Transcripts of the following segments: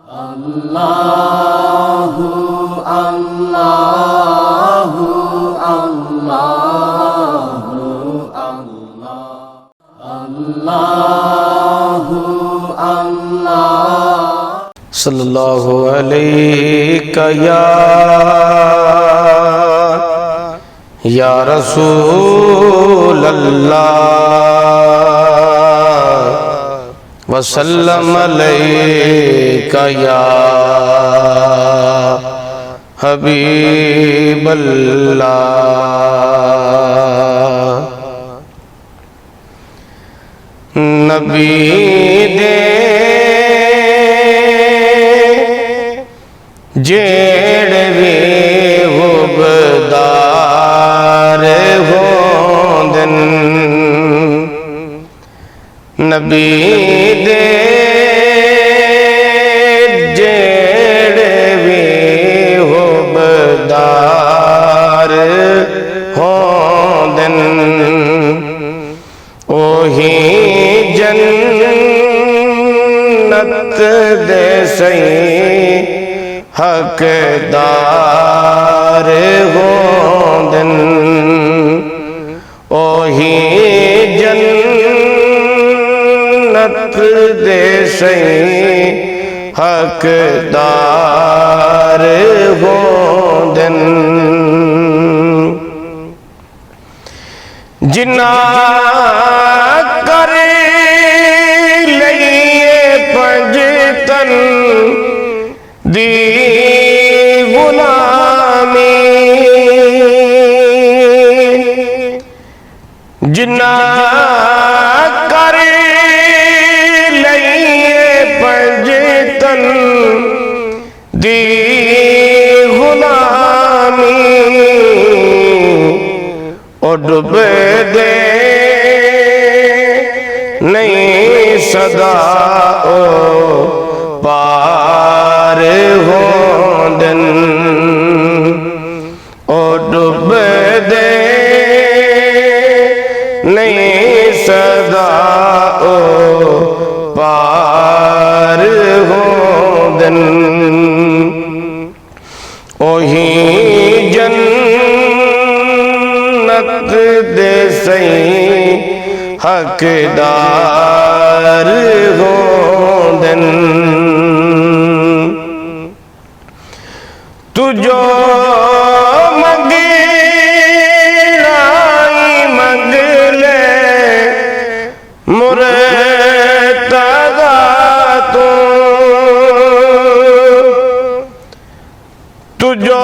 Allahu Allahu Allahu Allahu Allah sallallahu alayka ya Rasulallah wa sallam alayka ya Habiballah. Nabi de Z بھی غبدار ہوندن نبی دے Z بھی غبدار ہوندن اوہی جنت دے سئی حقدار ہوندن اوہی جنت دے سئی حقدار ہوندن جنہ کر لئیے پنجتن دی غلامی جنہ کر لئیے پنجتن دی غلامی اور ڈب دے نہیں صدا او پار ہوندن او ڈب دے نہیں صدا او پار ہوندن اوہی جنت دے سئی حقدار ہوندن تجھو مگنائی مگلے مرتضی تو تجھو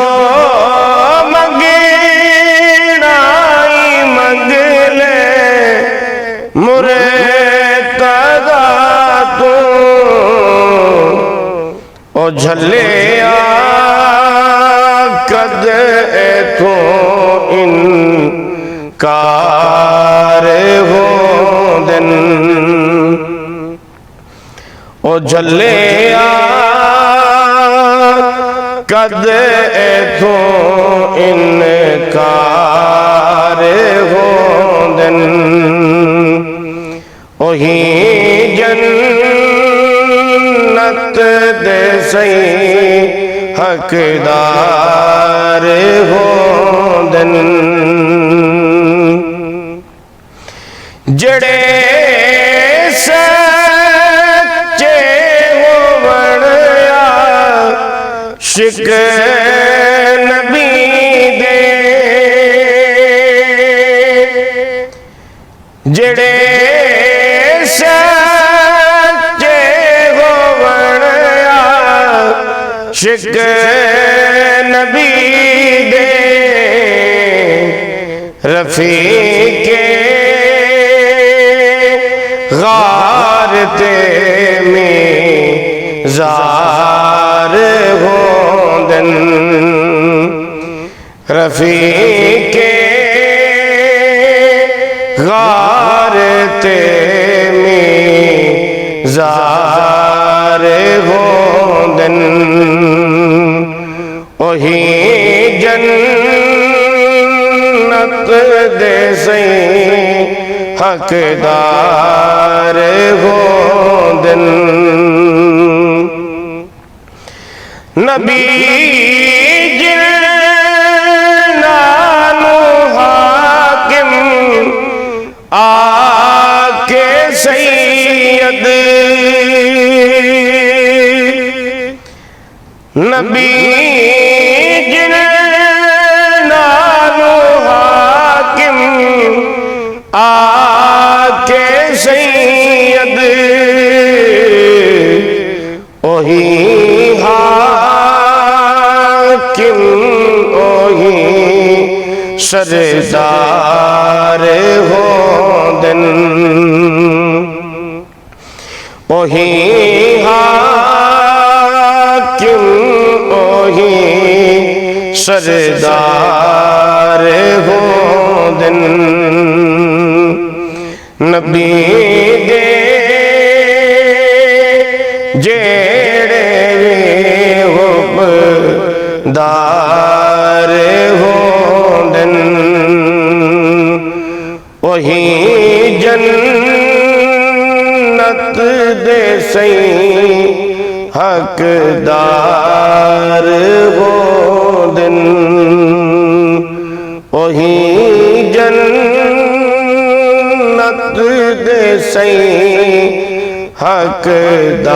مگنائی مگلے مرتضی تو او جھلیا قد تو انکار ہوندن او جھلیا قد تو انکار ہوندن اوہی جنت دے سئی حقدار ہوندن جڑے سچے ہوون عاشق نبی دے جڑے سچے ہوون عاشق نبی دے رفیق غار تے میزار ہوندن رفیق غار تے میزار ہوندن اوہی جنت دے سئی حقدار ہوندن نبی جنانو حاکم آکے سید نبی جنانو حاکم آکے سید اوہی حاکم اوہی سردار ہو دن اوہی حاکم اوہی سردار ہو دن نبی دے جیڑے حبدار ہو دن وہی جنت دے سی حقدار ہو دن وہی جنت دے سی حقدار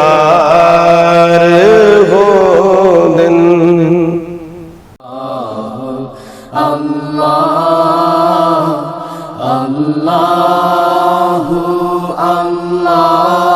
ہو دن اللہ اللہ اللہ